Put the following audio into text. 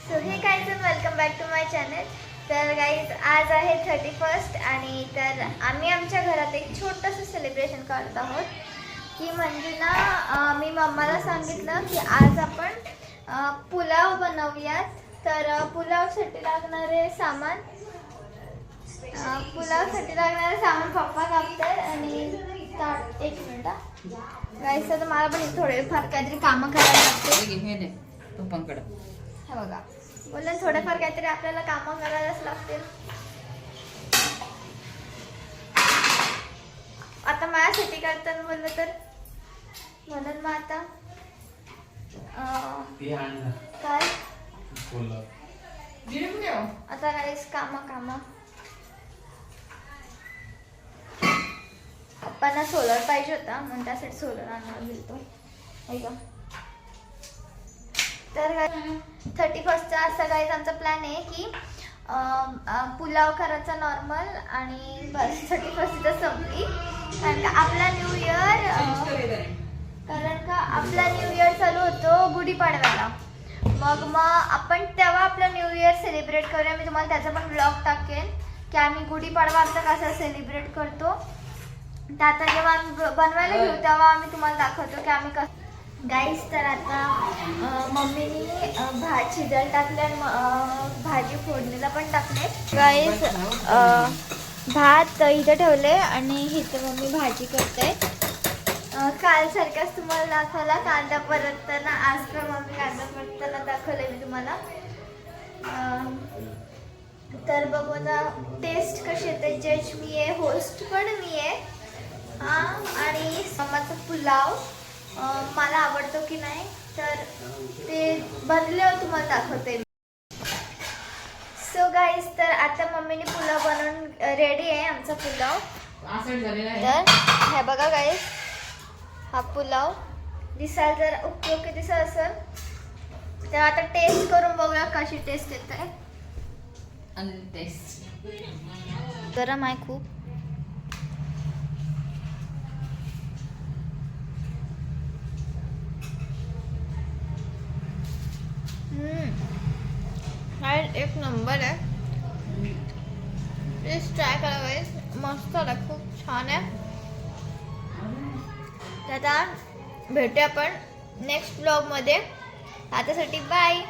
So hey guys welcome back to my channel. तर guys आज आहे 31st आणि तर आम्ही आमच्या घरात एक छोटंसं सेलिब्रेशन करत आहोत. की म्हणजे ना मी मम्माला सांगितलं की आज आपण पुलाव बनवूयात. तर पुलावसाठी लागणारे सामान पप्पा कापतात आणि एक मिनिट गाईज. तर मला पण थोडेफार काहीतरी कामं करायला लागते. हे बघा बोललं थोडेफार काहीतरी आपल्याला कामं करायलाच लागतील. आता माझ्यासाठी करताना बोललं तर म्हणून मग आता काय आता काहीच काम पप्पांना सोलर पाहिजे होता म्हणून त्यासाठी सोलर आणायला गेलतो. ऐका तर 31st असा गाईज आमचा प्लॅन आहे की पुलाव करायचा नॉर्मल आणि बस 31st संपली. कारण का आपला न्यू इयर चालू होतो गुढीपाडव्याला. मग आपण तेव्हा आपला न्यू इयर सेलिब्रेट करूया. मी तुम्हाला त्याचा पण ब्लॉग टाकेन की आम्ही गुढीपाडवा आमचा कसा सेलिब्रेट करतो. तर आता जेव्हा आम्ही बनवायला घेऊ तेव्हा आम्ही तुम्हाला दाखवतो की आम्ही कसं. गाईस तर आता मम्मीने भात शिजायला टाकले आणि भाजी फोडणीला पण टाकले. गाईस भात इथं ठेवले आणि इथं मम्मी भाजी करते. काल सारखाच तुम्हाला दाखवला कांदा परतताना. आज पण मम्मी कांदा परतताना दाखवले मी तुम्हाला. तर बघू ना टेस्ट कशी येते. जज मी आहे, होस्ट पण मी आहे. आणि मम्माचा पुलाव मला आवडतो की नाही तर ते बनल्यावर तुम्हाला दाखवते. सो गाईज तर आता मम्मीने पुलाव बनवून रेडी आहे आमचा पुलाव. तर हे बघा गाईज हा पुलाव दिसायला जर ओके दिसत असेल तर आता टेस्ट करून बघूया कशी टेस्ट येते. गरम आहे खूप. एक नंबर आहे. प्लीज ट्राय करा गाईस. मस्त आहे, खूप छान आहे. तर आता भेटूया आपण नेक्स्ट ब्लॉगमध्ये. आतासाठी बाय.